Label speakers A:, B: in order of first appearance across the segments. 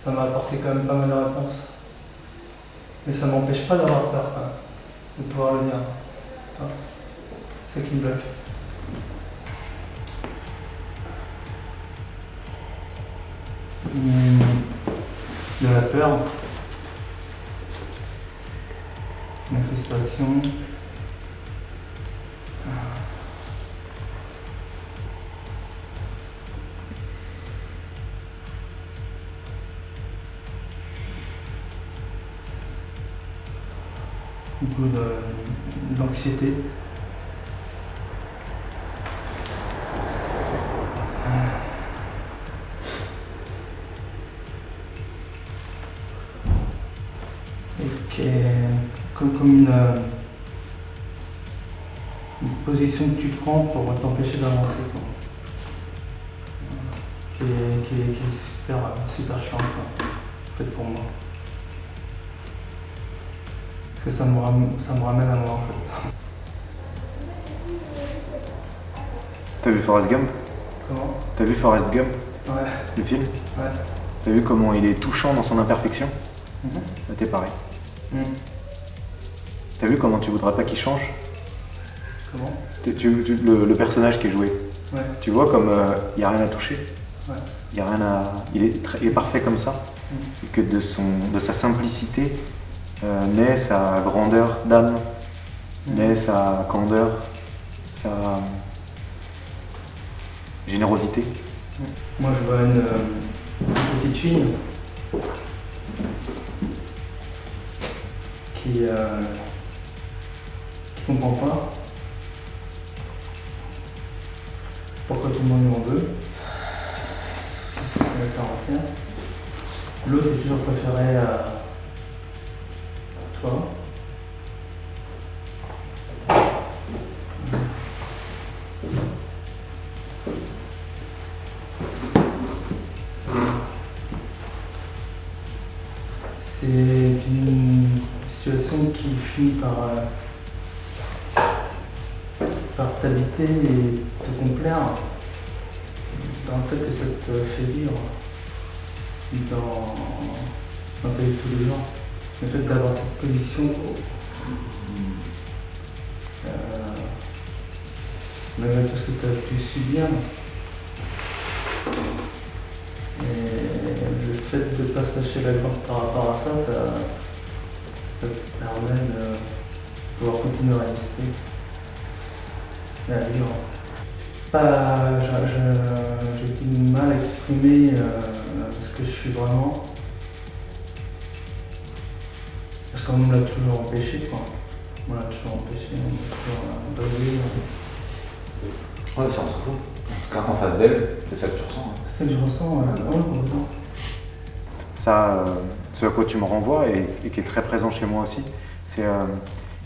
A: ça m'a apporté quand même pas mal de réponses. Mais ça m'empêche pas d'avoir peur, quand même, de pouvoir le dire. Enfin, c'est ça qui me bloque. De la peur, la crispation, beaucoup d'anxiété. Comme une position que tu prends pour t'empêcher d'avancer, quoi. Qui est super chiant, quoi, en fait, pour moi. Parce que ça me ramène à moi, en fait.
B: T'as vu Forrest Gump?
A: Comment?
B: T'as vu Forrest Gump?
A: Ouais.
B: Le film?
A: Ouais.
B: T'as vu comment il est touchant dans son imperfection? Bah, t'es pareil. T'as vu comment tu voudrais pas qu'il change?
A: Comment?
B: Le personnage qui est joué.
A: Ouais.
B: Tu vois comme il n'y a rien à toucher.
A: Ouais.
B: Il y a rien à. Il est parfait comme ça. Et que de sa simplicité naît sa grandeur d'âme, naît sa candeur, sa générosité.
A: Moi je vois une petite fille qui comprend pas pourquoi tout le monde lui en veut. L'autre est toujours préféré à toi. C'est une situation qui finit par t'habiter et te complaire dans le fait que ça te fait vivre dans ta vie de tous les jours. Le fait d'avoir cette position malgré tout ce que tu as pu subir, et le fait de ne pas se lâcher la gorge par rapport à ça, ça te permet de pouvoir continuer à résister et à vivre. J'ai du mal à exprimer ce que je suis vraiment, parce qu'on me l'a toujours empêché, quoi. On m'a toujours empêché, on m'a toujours basé.
C: Ouais, ça on s'en fout. En tout cas, en face d'elle, c'est ça que tu ressens.
A: C'est ça que je ressens, complètement.
B: Ça, ce à quoi tu me renvoies et qui est très présent chez moi aussi, c'est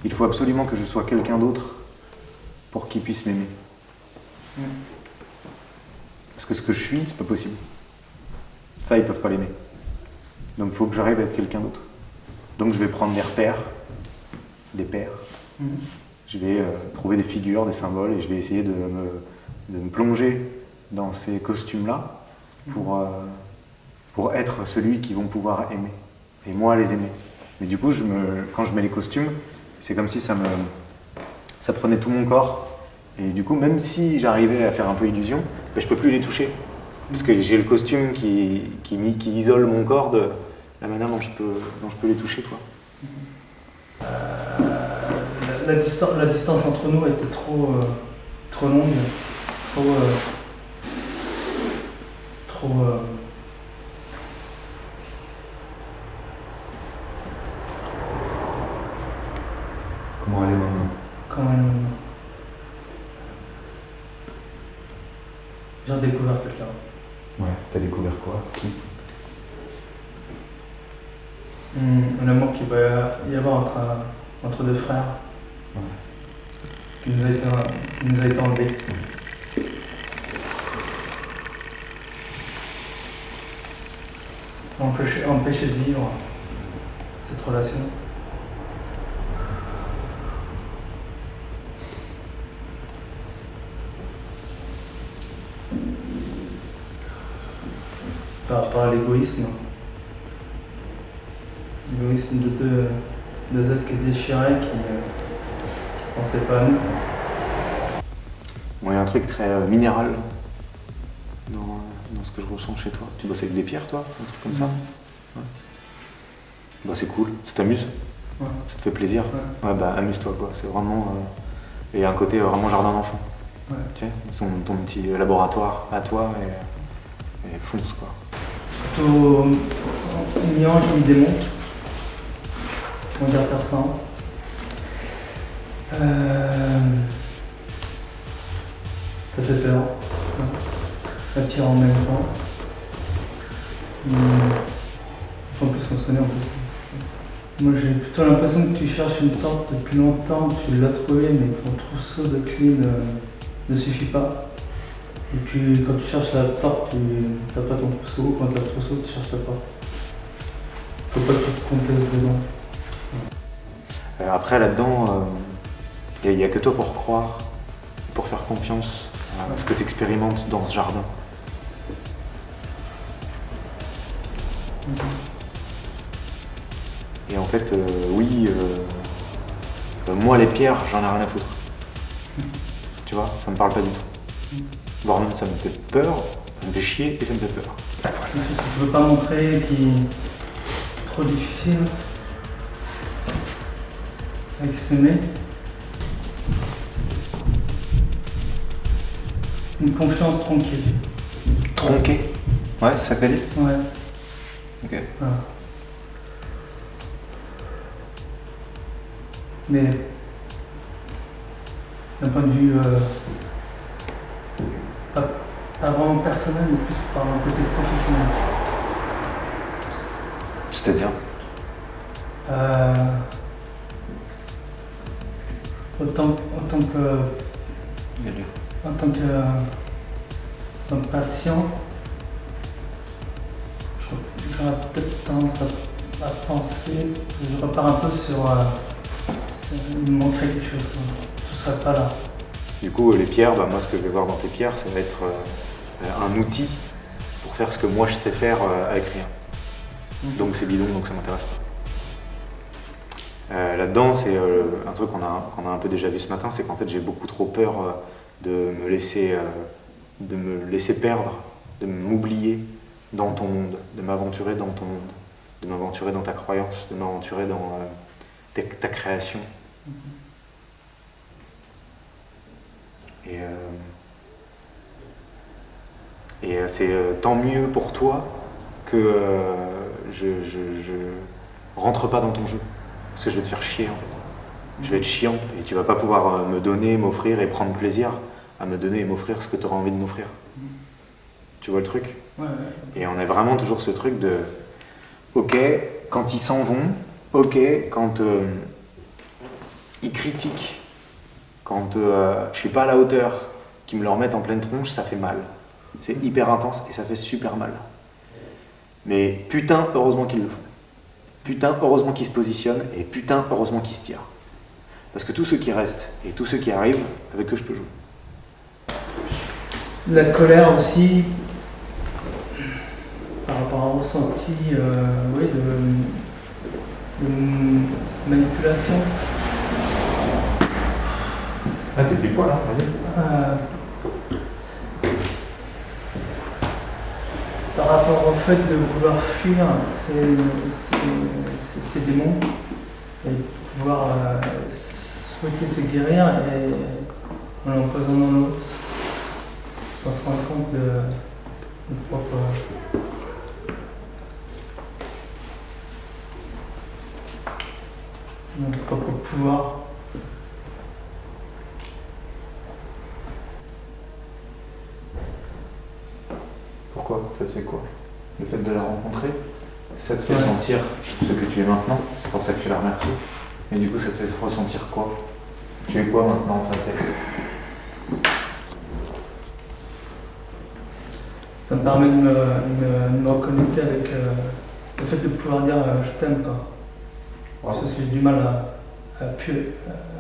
B: il faut absolument que je sois quelqu'un d'autre pour qu'il puisse m'aimer. Parce que ce que je suis, c'est pas possible. Ça, ils peuvent pas l'aimer. Donc il faut que j'arrive à être quelqu'un d'autre. Donc je vais prendre des repères, des pères. Je vais trouver des figures, des symboles, et je vais essayer de me plonger dans ces costumes-là pour être celui qu'ils vont pouvoir aimer. Et moi, les aimer. Mais du coup, quand je mets les costumes, c'est comme si ça prenait tout mon corps. Et du coup, même si j'arrivais à faire un peu illusion, ben, je peux plus les toucher. Parce que j'ai le costume qui isole mon corps de la manière dont je peux les toucher, quoi.
A: La distance entre nous était trop longue, trop
C: Comment elle est maintenant?
A: Comment elle est maintenant. J'ai découvert quelqu'un.
C: Ouais, t'as découvert quoi? Qui?
A: Un amour qu'il va y avoir entre deux frères.
C: Ouais.
A: Qui nous a été enlevé. Empêché de vivre cette relation. Par rapport à l'égoïsme Ils nourrissent deux êtres qui se déchiraient, qui pensaient pas à nous.
B: Bon, il y a un truc très minéral dans ce que je ressens chez toi. Tu bosses avec des pierres, toi? Un truc comme ça? Ouais. Bah, c'est cool. Ça t'amuse?
A: Ouais.
B: Ça te fait plaisir?
A: Ouais.
B: Ouais, bah amuse-toi, quoi. C'est vraiment... Il y a un côté vraiment jardin d'enfant.
A: Ouais.
B: Tu sais, ton petit laboratoire à toi et fonce, quoi.
A: Plutôt mi-ange, mi-démon. On dirait persan. Ça fait peur. Ouais. Attirant en même temps. En plus, on se connaît en plus. Moi, j'ai plutôt l'impression que tu cherches une porte depuis longtemps, tu l'as trouvée, mais ton trousseau de clés ne suffit pas. Et puis, quand tu cherches la porte, tu n'as pas ton trousseau. Quand tu as le trousseau, tu cherches la porte. Faut pas que tu te complaises dedans.
B: Après, là-dedans, il n'y a que toi pour croire, pour faire confiance à ce que tu expérimentes dans ce jardin. Et en fait, oui, moi les pierres, j'en ai rien à foutre. Tu vois, ça me parle pas du tout. Voire même ça me fait peur, ça me fait chier et ça me fait peur.
A: Quelque chose que tu ne veux pas montrer, qui est trop difficile à exprimer. Une confiance tranquille.
B: Tronqué? Ouais, c'est ça que t'as dit?
A: Ouais.
B: Ok.
A: Voilà. Mais d'un point de vue pas vraiment personnel, mais plus par un côté professionnel.
B: C'est-à-dire?
A: Autant que en tant que patient, j'aurais peut-être tendance à penser que je repars un peu sur il me manquerait quelque chose, tout serait pas là.
B: Du coup, les pierres, bah, moi ce que je vais voir dans tes pierres, ça va être un outil pour faire ce que moi je sais faire avec rien. Donc c'est bidon, donc ça m'intéresse pas. Là-dedans, c'est un truc qu'on a un peu déjà vu ce matin, c'est qu'en fait j'ai beaucoup trop peur de me laisser perdre, de m'oublier dans ton monde, de m'aventurer dans ton monde, de m'aventurer dans ta croyance, de m'aventurer dans ta création. Et c'est tant mieux pour toi que je rentre pas dans ton jeu. Parce que je vais te faire chier en fait. Je vais être chiant et tu vas pas pouvoir me donner, m'offrir et prendre plaisir à me donner et m'offrir ce que tu auras envie de m'offrir. Tu vois le truc?
A: Ouais.
B: Et on a vraiment toujours ce truc de ok, quand ils s'en vont, ok, quand ils critiquent, quand je suis pas à la hauteur, qu'ils me le remettent en pleine tronche, ça fait mal. C'est hyper intense et ça fait super mal. Mais putain, heureusement qu'ils le font. Putain, heureusement qu'ils se positionnent et putain, heureusement qu'ils se tirent. Parce que tous ceux qui restent et tous ceux qui arrivent, avec eux je peux jouer.
A: La colère aussi, par rapport à un ressenti oui, de manipulation.
C: Ah, t'es pile poil, hein, vas-y.
A: Par rapport au fait de vouloir fuir ces démons et pouvoir souhaiter se guérir et en l'empoisonnant l'autre, sans se rendre compte de notre propre pouvoir.
C: Pourquoi? Ça te fait quoi? Le fait de la rencontrer, ça te fait sentir ce que tu es maintenant, c'est pour ça que tu la remercies. Et du coup, ça te fait ressentir quoi? Tu es quoi maintenant en face d'elle?
A: Ça me permet de me reconnecter avec le fait de pouvoir dire je t'aime quoi. Parce que j'ai du mal à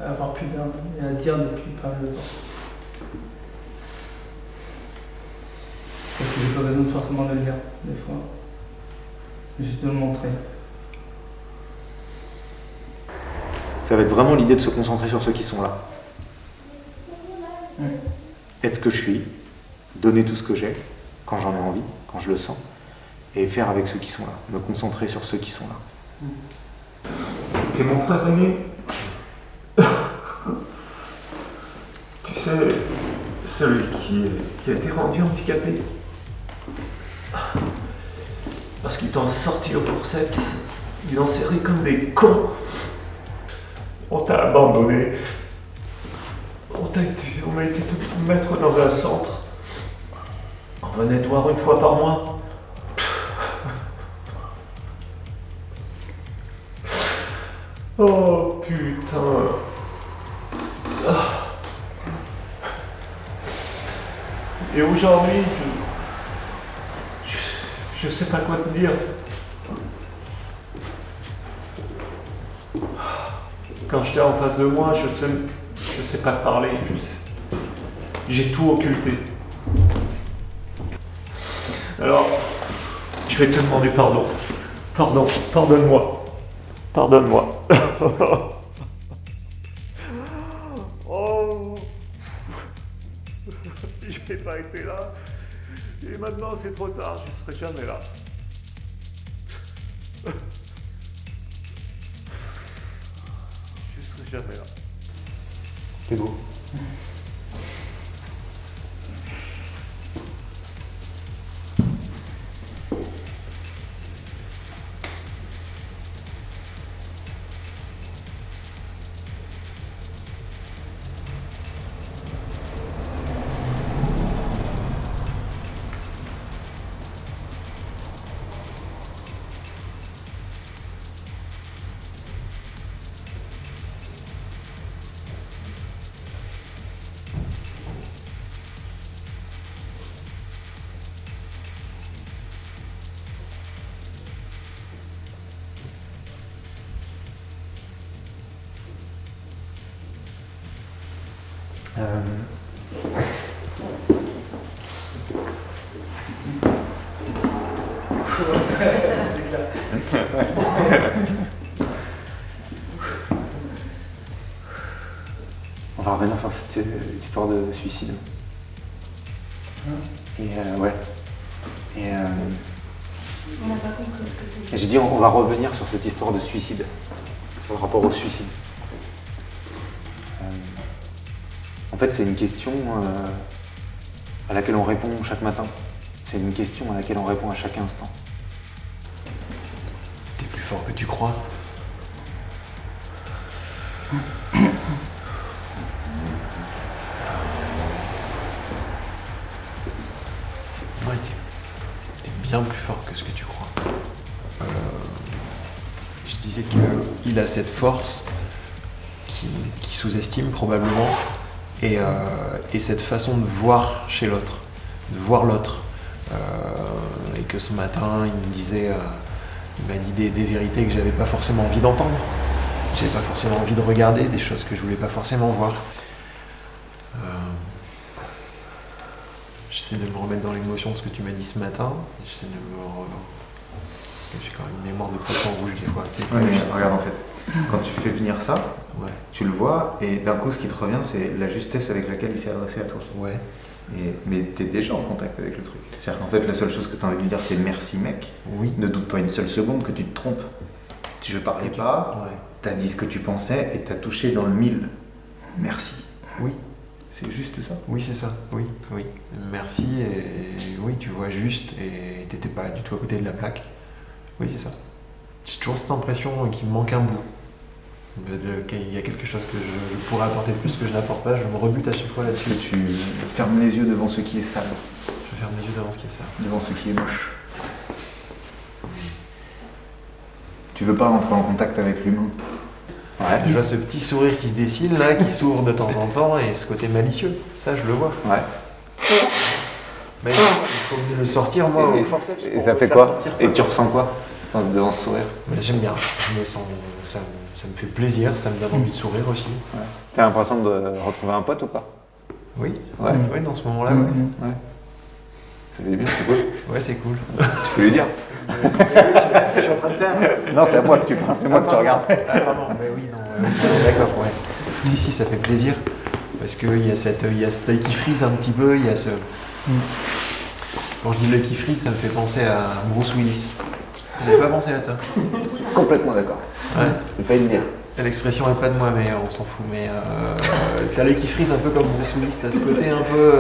A: avoir pu et à dire depuis pas mal de temps. Parce que j'ai pas besoin forcément de le dire, des fois. Juste de le montrer.
B: ça va être vraiment l'idée de se concentrer sur ceux qui sont là. Être ce que je suis, donner tout ce que j'ai, quand j'en ai envie, quand je le sens, et faire avec ceux qui sont là, me concentrer sur ceux qui sont là.
D: T'es mon frère aîné. Tu sais, celui qui a été rendu handicapé. Parce qu'ils t'ont sorti au forceps, ils l'ont serré comme des cons. On t'a abandonné. On a été te mettre dans un centre. On venait te voir une fois par mois. Oh putain. Et aujourd'hui, je sais pas quoi te dire. Quand j'étais en face de moi, je sais pas te parler. J'ai tout occulté. Alors, je vais te demander pardon. Pardonne-moi. Pardonne-moi. Oh, je n'ai pas été là. Et maintenant, c'est trop tard. Je ne serai jamais là. Je serai jamais là.
B: C'est beau. On va revenir sur cette histoire de suicide. Et ouais. Et
E: On n'a pas compris ce que tu dis.
B: j'ai dit on va revenir sur cette histoire de suicide, sur le rapport au suicide. En fait, c'est une question à laquelle on répond chaque matin. C'est une question à laquelle on répond à chaque instant.
F: T'es plus fort que tu crois. Ouais, t'es bien plus fort que ce que tu crois. Je disais qu'il a cette force qui sous-estime probablement et cette façon de voir chez l'autre, de voir l'autre. Et que ce matin, il me disait, il m'a dit des vérités que j'avais pas forcément envie d'entendre. J'avais pas forcément envie de regarder, des choses que je voulais pas forcément voir. J'essaie de me remettre dans l'émotion de ce que tu m'as dit ce matin. J'essaie de parce que j'ai quand même une mémoire de poisson rouge des fois.
C: Ouais, mais regarde en fait, quand tu fais venir ça,
F: Ouais.
C: tu le vois et d'un coup ce qui te revient c'est la justesse avec laquelle il s'est adressé à toi.
F: Ouais.
C: Mais tu es déjà en contact avec le truc. C'est-à-dire qu'en fait la seule chose que tu as envie de lui dire c'est merci mec.
F: Oui.
C: Ne doute pas une seule seconde que tu te trompes. Je parlais pas,
F: Ouais.
C: tu as dit ce que tu pensais et tu as touché dans le mille. Merci.
F: Oui.
C: C'est juste ça.
F: Oui, c'est ça. Oui. Oui. Merci et oui, tu vois juste et t'étais pas du tout à côté de la plaque. Oui, c'est ça. J'ai toujours cette impression qu'il me manque un bout. Qu'il y a quelque chose que je pourrais apporter de plus que je n'apporte pas. Je me rebute à chaque fois
C: Est-ce
F: là-dessus.
C: que tu fermes les yeux devant ce qui est sale,
F: Je ferme les yeux devant ce qui est ça.
C: devant ce qui est moche? Tu veux pas rentrer en contact avec l'humain?
B: Ouais.
F: Je vois ce petit sourire qui se dessine là, qui s'ouvre de temps en temps et ce côté malicieux. Ça, je le vois.
B: Ouais.
F: Mais il faut venir le sortir, moi, au forceps.
B: Et
F: pour
B: ça
F: le
B: fait
F: faire
B: quoi?
F: sortir,
B: Et tu ressens quoi devant ce sourire?
F: Mais j'aime bien. Je me sens, ça me fait plaisir, ça me donne envie de sourire aussi.
B: T'as l'impression de retrouver un pote ou pas?
F: Oui.
B: Ouais.
F: Oui, dans ce moment-là, ouais.
B: Ça fait du bien, c'est cool.
F: Ouais, c'est cool.
B: Tu peux lui dire.
F: C'est ce que je suis en train de faire.
B: Non, c'est à moi que tu parles, c'est moi que tu regardes.
F: Ah, pardon, mais oui, non. D'accord, ouais. Si, ça fait plaisir. Parce qu'il y a ce l'œil qui frise un petit peu, il y a ce... Quand je dis l'œil qui frise, ça me fait penser à Bruce Willis. Vous n'avez pas pensé à ça?
B: Complètement d'accord.
F: Ouais.
B: Il fallait le dire.
F: L'expression n'est pas de moi, mais on s'en fout. Mais t'as l'œil qui frise un peu comme Bruce Willis, t'as ce côté un peu...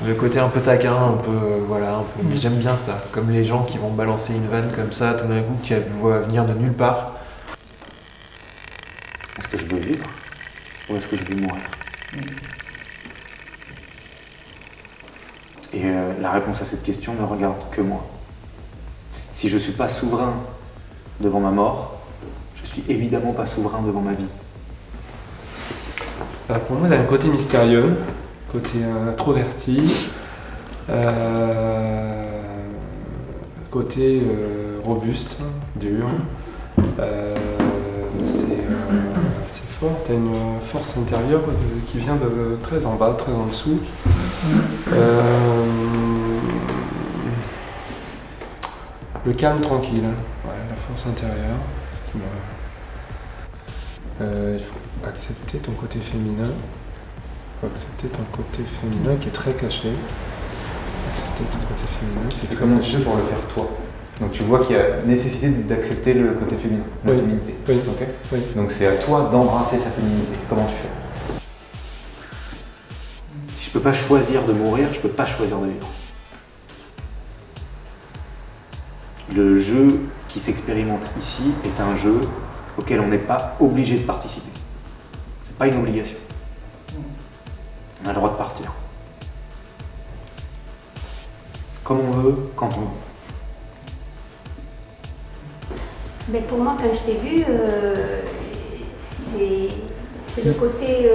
F: le côté un peu taquin, un peu... voilà, un peu... Mais j'aime bien ça. Comme les gens qui vont balancer une vanne comme ça, tout d'un coup, que tu vois venir de nulle part.
B: Est-ce que je veux vivre ou est-ce que je veux mourir? Et la réponse à cette question ne regarde que moi. Si je ne suis pas souverain devant ma mort, je suis évidemment pas souverain devant ma vie.
G: Pour moi, il y a un côté mystérieux, côté introverti, côté robuste, dur. C'est fort, tu as une force intérieure qui vient de très en bas, très en dessous. Le calme tranquille, ouais, la force intérieure. Ce qui il faut accepter ton côté féminin. Il faut accepter ton côté féminin qui est très caché. Accepter ton côté féminin qui est très
C: Comment
G: caché.
C: tu fais pour le faire toi? Donc tu vois qu'il y a nécessité d'accepter le côté féminin, la
G: Oui.
C: féminité.
G: Oui.
C: Ok.
G: Oui.
C: Donc c'est à toi d'embrasser sa féminité. Comment tu fais?
B: Si je peux pas choisir de mourir, je peux pas choisir de vivre. Le jeu qui s'expérimente ici est un jeu auquel on n'est pas obligé de participer. C'est pas une obligation. On a le droit de partir. Comme on veut, quand on veut.
E: Mais pour moi, quand je t'ai vu, c'est le côté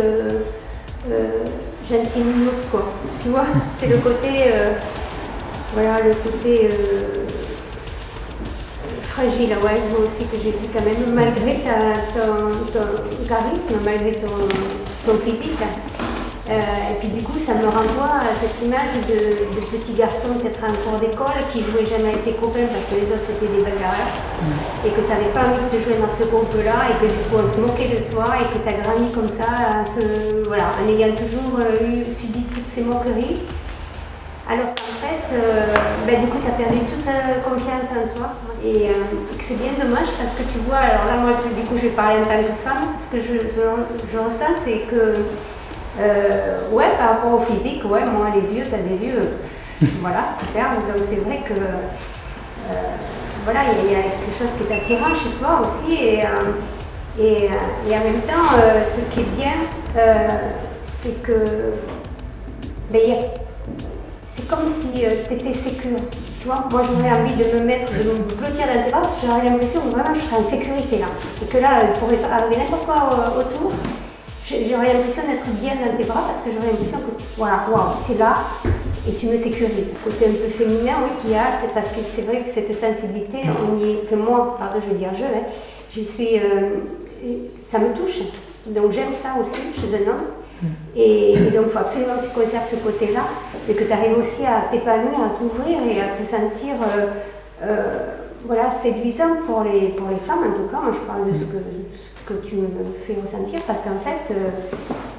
E: gentil nounours, quoi. Tu vois, c'est le côté, voilà, le côté fragile, ouais, moi aussi que j'ai vu quand même, malgré ton charisme, malgré ton physique. Et puis du coup, ça me renvoie à cette image de petit garçon, peut-être en cours d'école, qui jouait jamais avec ses copains parce que les autres c'était des bagarreurs, et que tu n'avais pas envie de te jouer dans ce groupe-là, et que du coup on se moquait de toi, et que tu as grandi comme ça, en ayant toujours subi toutes ces moqueries. Alors qu'en fait, du coup, tu as perdu toute confiance en toi. Et que c'est bien dommage parce que tu vois, alors là, moi, du coup, je vais parler en tant que femme. Ce que je ressens, c'est que, ouais, par rapport au physique, ouais, moi, les yeux, tu as des yeux, voilà, super. Donc c'est vrai que, voilà, il y a quelque chose qui est attirant chez toi aussi. Et en même temps, ce qui est bien, c'est que, c'est comme si tu étais sécure, tu vois. Moi, j'aurais envie de me blottir dans tes bras parce que j'aurais l'impression que vraiment je serais en sécurité là. Et que là, il pourrait arriver n'importe quoi autour. J'aurais l'impression d'être bien dans tes bras parce que j'aurais l'impression que, voilà, waouh, tu es là et tu me sécurises. Côté un peu féminin, oui, qu'il y a, parce que c'est vrai que cette sensibilité, que moi, pardon, je veux dire je suis, ça me touche. Donc j'aime ça aussi chez un homme. Et donc il faut absolument que tu conserves ce côté-là, et que tu arrives aussi à t'épanouir, à t'ouvrir et à te sentir voilà, séduisant pour les femmes. En tout cas, moi je parle de ce que tu me fais ressentir, parce qu'en fait,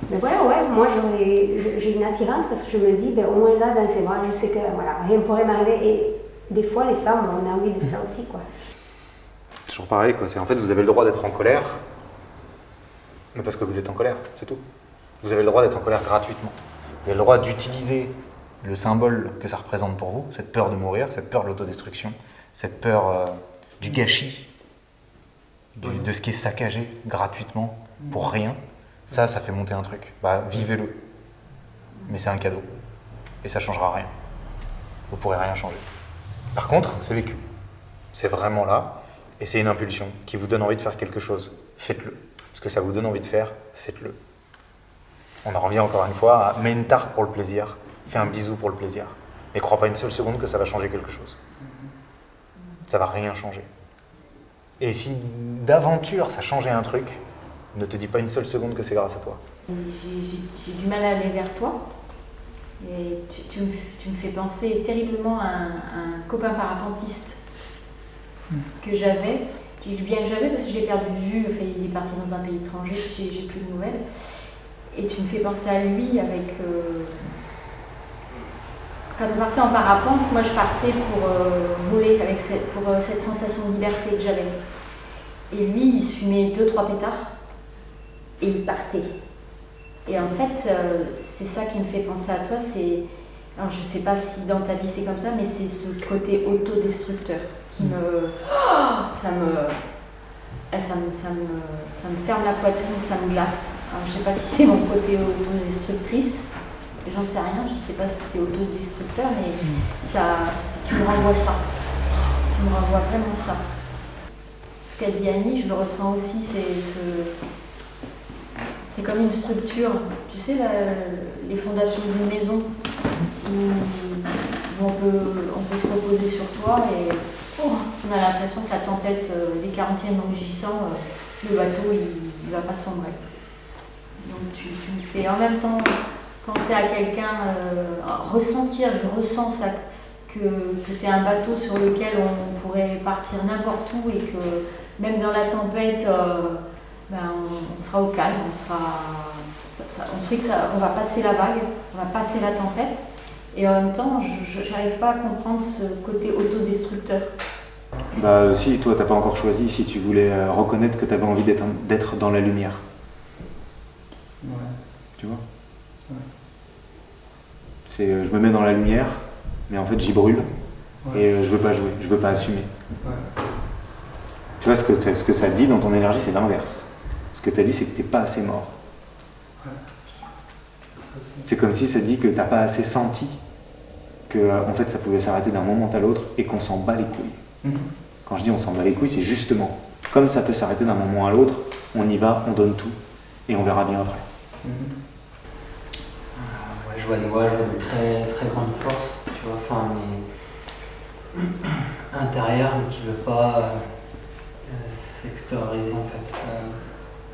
E: voilà, ouais, moi j'ai une attirance parce que je me dis, au moins là dans ses bras, je sais que voilà, rien ne pourrait m'arriver. Et des fois, les femmes, on a envie de ça aussi, quoi.
B: Toujours pareil, quoi. C'est en fait, vous avez le droit d'être en colère, mais parce que vous êtes en colère, c'est tout. Vous avez le droit d'être en colère gratuitement. Vous avez le droit d'utiliser le symbole que ça représente pour vous, cette peur de mourir, cette peur de l'autodestruction, cette peur du gâchis, de ce qui est saccagé gratuitement pour rien. Ça fait monter un truc. Vivez-le. Mais c'est un cadeau. Et ça ne changera rien. Vous ne pourrez rien changer. Par contre, c'est vécu. C'est vraiment là. Et c'est une impulsion qui vous donne envie de faire quelque chose. Faites-le. Ce que ça vous donne envie de faire, faites-le. On en revient encore une fois à mets une tarte pour le plaisir, fais un bisou pour le plaisir. Mais crois pas une seule seconde que ça va changer quelque chose. Ça va rien changer. Et si d'aventure ça changeait un truc, ne te dis pas une seule seconde que c'est grâce à toi.
H: J'ai du mal à aller vers toi. Et tu me fais penser terriblement à un copain parapentiste que j'avais. Je dis bien que j'avais parce que je l'ai perdu de vue, enfin, il est parti dans un pays étranger, j'ai plus de nouvelles. Et tu me fais penser à lui avec... Quand on partait en parapente, moi je partais pour voler avec cette sensation de liberté que j'avais. Et lui, il se fumait 2-3 pétards et il partait. Et en fait, c'est ça qui me fait penser à toi, c'est... Alors je sais pas si dans ta vie c'est comme ça, mais c'est ce côté autodestructeur qui me... Ça me ferme la poitrine, ça me glace. Alors, je sais pas si c'est mon côté autodestructrice, j'en sais rien, je sais pas si c'est autodestructeur, mais tu me renvoies ça. Tu me renvoies vraiment ça. Ce qu'a dit Annie, je le ressens aussi, c'est comme une structure, tu sais, les fondations d'une maison où on peut se reposer sur toi et on a l'impression que la tempête, les 40e rugissant, le bateau il va pas sombrer. Donc tu me fais en même temps penser à quelqu'un, ressentir, je ressens ça, que tu es un bateau sur lequel on pourrait partir n'importe où et que même dans la tempête, on sera au calme, on sait qu'on va passer la vague, on va passer la tempête. Et en même temps, je n'arrive pas à comprendre ce côté autodestructeur.
B: Bah si, toi t'as pas encore choisi si tu voulais reconnaître que tu avais envie d'être dans la lumière.
A: Ouais.
B: Tu vois?
A: Ouais.
B: C'est je me mets dans la lumière, mais en fait j'y brûle. Ouais. Et je veux pas jouer, je veux pas assumer.
A: Ouais.
B: Tu vois, ce que ça dit dans ton énergie, c'est l'inverse. Ce que tu as dit, c'est que t'es pas assez mort.
A: Ouais.
B: C'est comme si ça dit que t'as pas assez senti que en fait ça pouvait s'arrêter d'un moment à l'autre et qu'on s'en bat les couilles. Quand je dis on s'en bat les couilles, c'est justement comme ça peut s'arrêter d'un moment à l'autre, on y va, on donne tout et on verra bien après.
I: Ouais, je vois une très très grande force, tu vois, enfin mais intérieure, mais qui veut pas s'extérioriser en fait.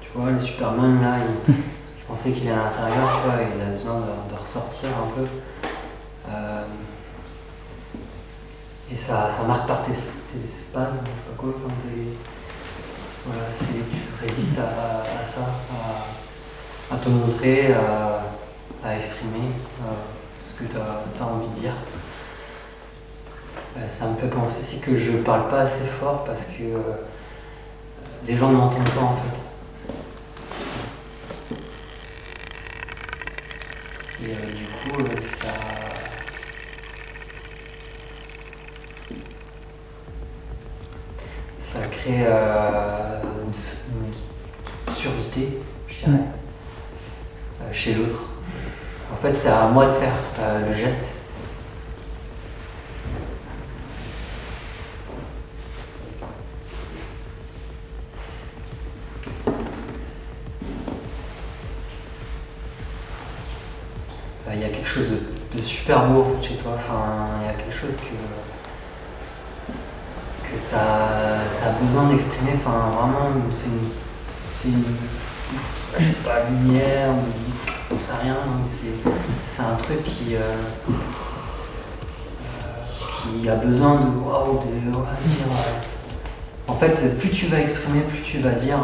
I: Tu vois, le Superman là, je pensais qu'il est à l'intérieur, tu vois, il a besoin de ressortir un peu. Et ça marque par tes spasmes, je sais pas quoi, quand voilà, tu résistes à ça, à te montrer, à exprimer ce que tu as envie de dire. Ça me fait penser aussi que je parle pas assez fort parce que les gens ne m'entendent pas en fait. Et du coup, ça crée une surdité, je dirais, chez l'autre. En fait, c'est à moi de faire le geste. Il y a quelque chose de super beau chez toi, enfin, il y a quelque chose que tu as besoin d'exprimer, enfin, vraiment, c'est une je sais pas, lumière, ou on sait rien, c'est un truc qui a besoin de dire. En fait, plus tu vas exprimer, plus tu vas dire,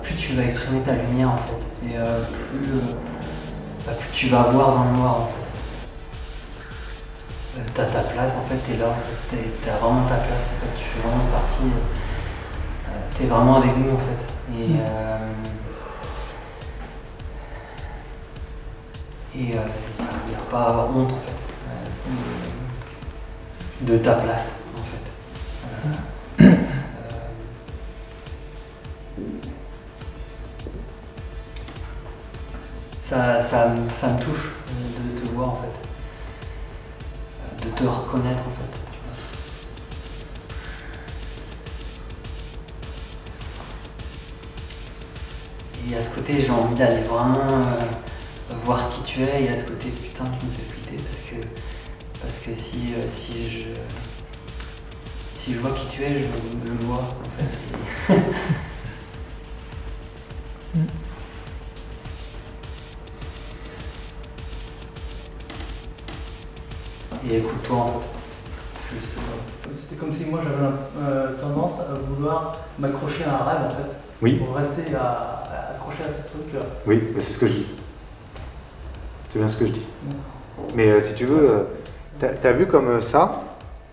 I: plus tu vas exprimer ta lumière en fait, et plus tu vas voir dans le noir en fait. T'as ta place en fait, t'es là, en fait, t'as vraiment ta place en fait, tu fais vraiment partie, t'es vraiment avec nous en fait. Et il n'y a pas à avoir honte en fait de ta place en fait. Ça me touche de te voir en fait, de te reconnaître en fait. Et à ce côté, j'ai envie d'aller vraiment voir qui tu es, et à ce côté, putain, tu me fais flipper parce que si je vois qui tu es, je le vois en fait. Et écoute-toi en fait, juste ça.
A: C'était comme si moi j'avais tendance à vouloir m'accrocher à un rêve en fait.
B: Oui.
A: Pour rester accroché à ce truc-là.
B: Oui, mais c'est ce que je dis. C'est bien ce que je dis. Mais si tu veux, t'as vu comme ça,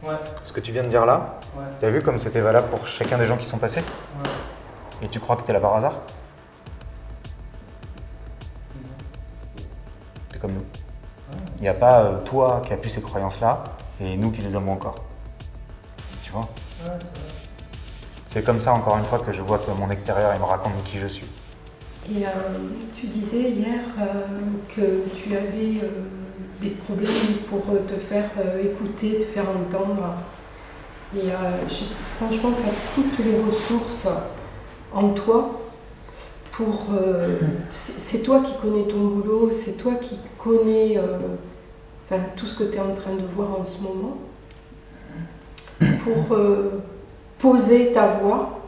A: Ouais.
B: ce que tu viens de dire là,
A: Ouais.
B: t'as vu comme c'était valable pour chacun des gens qui sont passés?
A: Ouais.
B: Et tu crois que t'es là par hasard? T'es comme nous. Il n'y a pas toi qui as pu ces croyances-là et nous qui les avons encore. Tu vois?
A: Ouais, c'est vrai.
B: C'est comme ça, encore une fois, que je vois que mon extérieur, il me raconte qui je suis.
J: Et tu disais hier que tu avais des problèmes pour te faire écouter, te faire entendre. Et franchement, tu as toutes les ressources en toi pour... c'est toi qui connais ton boulot, c'est toi qui connais tout ce que tu es en train de voir en ce moment. Pour poser ta voix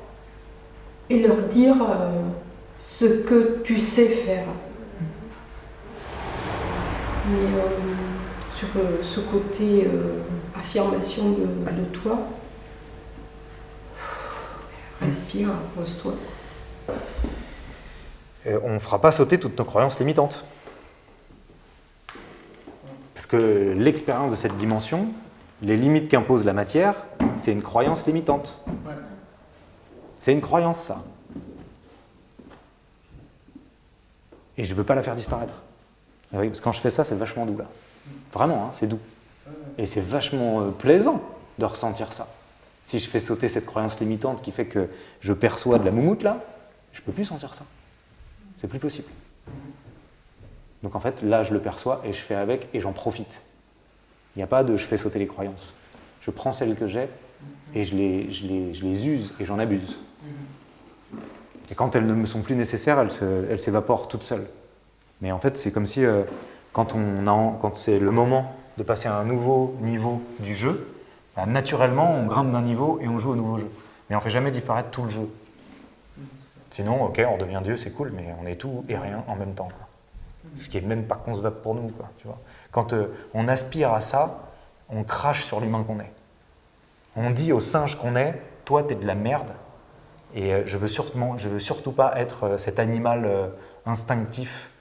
J: et leur dire ce que tu sais faire. Mais sur ce côté affirmation de toi, respire, pose-toi.
B: On ne fera pas sauter toutes nos croyances limitantes. Parce que l'expérience de cette dimension, les limites qu'impose la matière, c'est une croyance limitante.
A: Ouais.
B: C'est une croyance, ça. Et je ne veux pas la faire disparaître. Oui, parce que quand je fais ça, c'est vachement doux, là. Vraiment, hein, c'est doux. Et c'est vachement plaisant de ressentir ça. Si je fais sauter cette croyance limitante qui fait que je perçois de la moumoute, là, je ne peux plus sentir ça. C'est plus possible. Donc en fait, là, je le perçois et je fais avec et j'en profite. Il n'y a pas de « je fais sauter les croyances ». Je prends celles que j'ai et je les use et j'en abuse. Et quand elles ne me sont plus nécessaires, elles s'évaporent toutes seules. Mais en fait, c'est comme si, quand c'est le moment de passer à un nouveau niveau du jeu, bah, naturellement, on grimpe d'un niveau et on joue au nouveau jeu. Mais on ne fait jamais disparaître tout le jeu. Sinon, ok, on devient Dieu, c'est cool, mais on est tout et rien en même temps, quoi. Ce qui n'est même pas concevable pour nous, quoi, tu vois. Quand on aspire à ça, on crache sur l'humain qu'on est. On dit au singe qu'on est, toi, t'es de la merde, et je veux surtout pas être cet animal instinctif,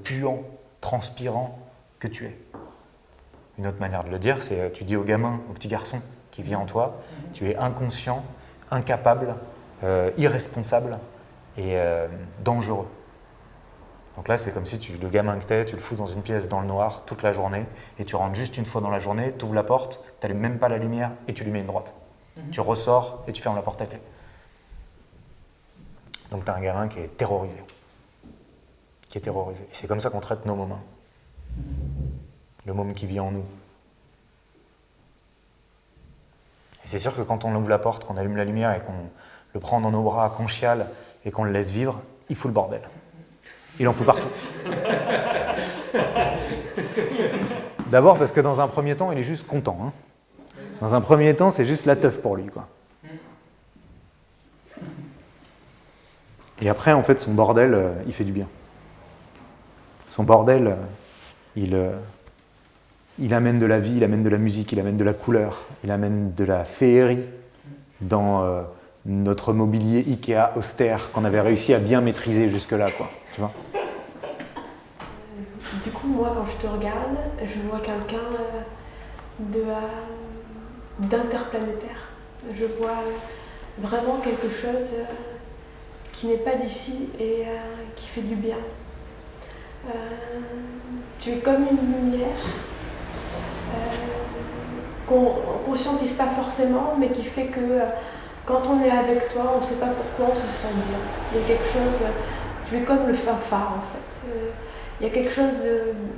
B: puant, transpirant que tu es. Une autre manière de le dire, c'est tu dis au gamin, au petit garçon qui vit en toi, tu es inconscient, incapable, irresponsable et dangereux. Donc là, c'est comme si le gamin que t'es, tu le fous dans une pièce dans le noir toute la journée et tu rentres juste une fois dans la journée, tu ouvres la porte, tu n'allumes même pas la lumière et tu lui mets une droite. Tu ressors et tu fermes la porte à clé. Donc tu as un gamin qui est terrorisé. Et c'est comme ça qu'on traite nos moments. Le môme qui vit en nous. Et c'est sûr que quand on ouvre la porte, qu'on allume la lumière et qu'on le prend dans nos bras, qu'on chiale et qu'on le laisse vivre, il fout le bordel. Il en fout partout. D'abord parce que dans un premier temps, il est juste content. Hein. Dans un premier temps, c'est juste la teuf pour lui, quoi. Et après, en fait, son bordel, il fait du bien. Son bordel, il amène de la vie, il amène de la musique, il amène de la couleur, il amène de la féerie dans notre mobilier Ikea austère qu'on avait réussi à bien maîtriser jusque-là, quoi. Tu vois ?
K: Du coup, moi, quand je te regarde, je vois quelqu'un d'interplanétaire. Je vois vraiment quelque chose qui n'est pas d'ici et qui fait du bien. Tu es comme une lumière qu'on ne conscientise pas forcément, mais qui fait que quand on est avec toi, on ne sait pas pourquoi on se sent bien. Il y a quelque chose, tu es comme le phare en fait. Il y a quelque chose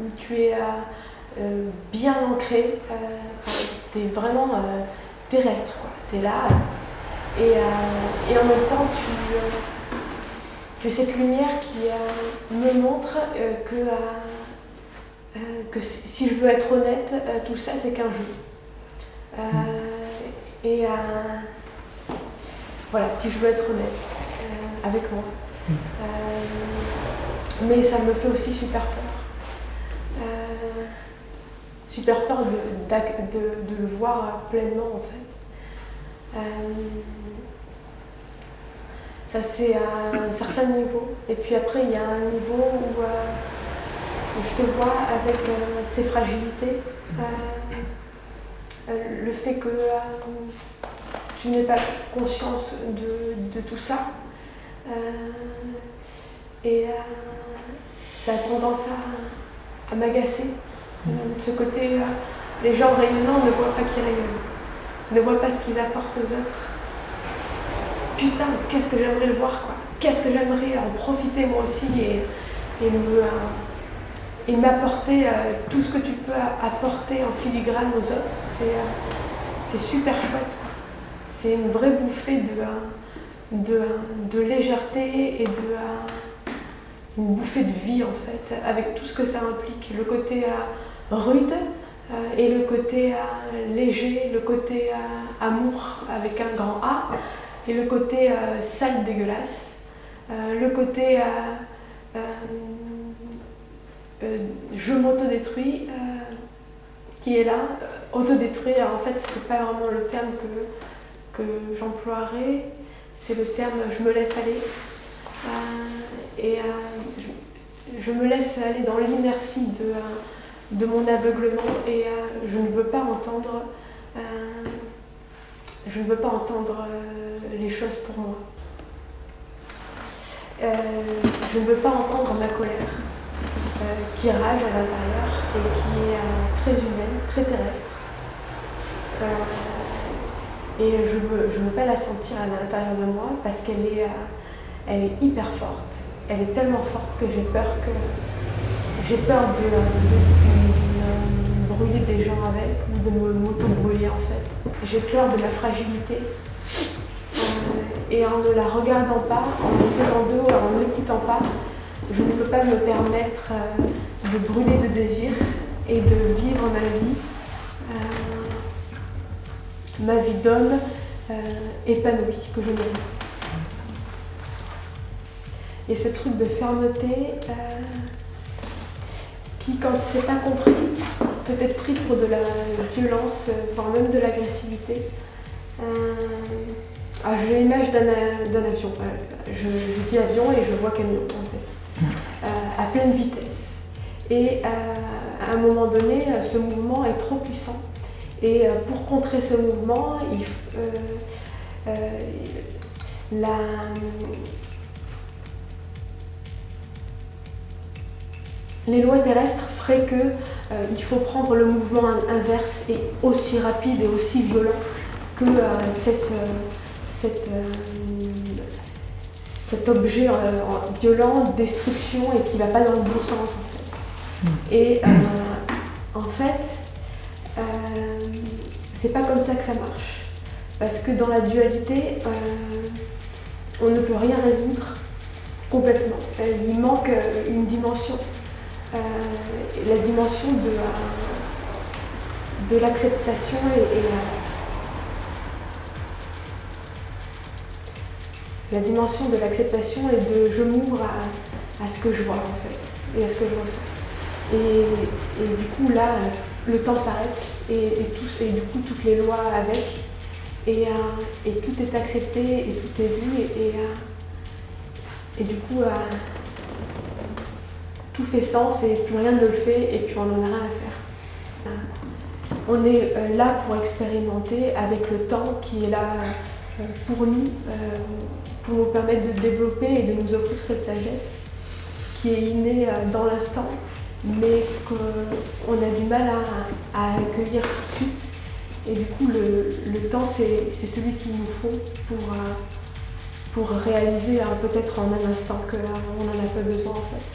K: où tu es bien ancré, tu es vraiment terrestre, tu es là. Et en même temps, tu es cette lumière qui me montre que si je veux être honnête, tout ça c'est qu'un jeu. Voilà, si je veux être honnête avec moi. Mais ça me fait aussi super peur. Super peur de le voir pleinement en fait. Ça c'est à un certain niveau. Et puis après il y a un niveau où je te vois avec ces fragilités. Le fait que tu n'aies pas conscience de tout ça. Ça a tendance à m'agacer. De ce côté, les gens rayonnants ne voient pas qu'ils rayonnent, ne voient pas ce qu'ils apportent aux autres. Putain, qu'est-ce que j'aimerais le voir, quoi. Qu'est-ce que j'aimerais en profiter moi aussi et m'apporter tout ce que tu peux apporter en filigrane aux autres. C'est super chouette, quoi. C'est une vraie bouffée de légèreté et une bouffée de vie en fait, avec tout ce que ça implique. Le côté rude et le côté léger, le côté amour avec un grand A, et le côté sale dégueulasse, le côté je m'autodétruis qui est là. Autodétruire, en fait, c'est pas vraiment le terme que j'emploierais, c'est le terme je me laisse aller. Je me laisse aller dans l'inertie de mon aveuglement et je ne veux pas entendre les choses pour moi. Je ne veux pas entendre ma colère qui rage à l'intérieur et qui est très humaine, très terrestre. Et je veux pas la sentir à l'intérieur de moi parce qu'elle est hyper forte. Elle est tellement forte que j'ai peur de brûler des gens avec ou de m'auto-brûler en fait. J'ai peur de ma fragilité. Et en ne la regardant pas, en me faisant dos, en ne l'écoutant pas, je ne peux pas me permettre de brûler de désir et de vivre ma vie d'homme épanouie que je mérite. Et ce truc de fermeté qui, quand c'est pas compris, peut être pris pour de la violence, voire même de l'agressivité. J'ai l'image d'un avion. Je dis avion et je vois camion en fait, à pleine vitesse. Et à un moment donné, ce mouvement est trop puissant. Et pour contrer ce mouvement, les lois terrestres feraient qu'il faut prendre le mouvement inverse et aussi rapide et aussi violent que cet objet violent, destruction et qui ne va pas dans le bon sens en fait. Et en fait, c'est pas comme ça que ça marche. Parce que dans la dualité, on ne peut rien résoudre complètement. Il manque une dimension. La dimension de l'acceptation et la dimension de l'acceptation et de je m'ouvre à ce que je vois en fait et à ce que je ressens. Et du coup là, le temps s'arrête et du coup toutes les lois avec et tout est accepté et tout est vu et du coup tout fait sens et plus rien ne le fait et puis on n'en a rien à faire. On est là pour expérimenter avec le temps qui est là pour nous permettre de développer et de nous offrir cette sagesse qui est innée dans l'instant, mais qu'on a du mal à accueillir tout de suite. Et du coup, le temps, c'est celui qu'il nous faut pour réaliser peut-être en un instant qu'on n'en a pas besoin en fait.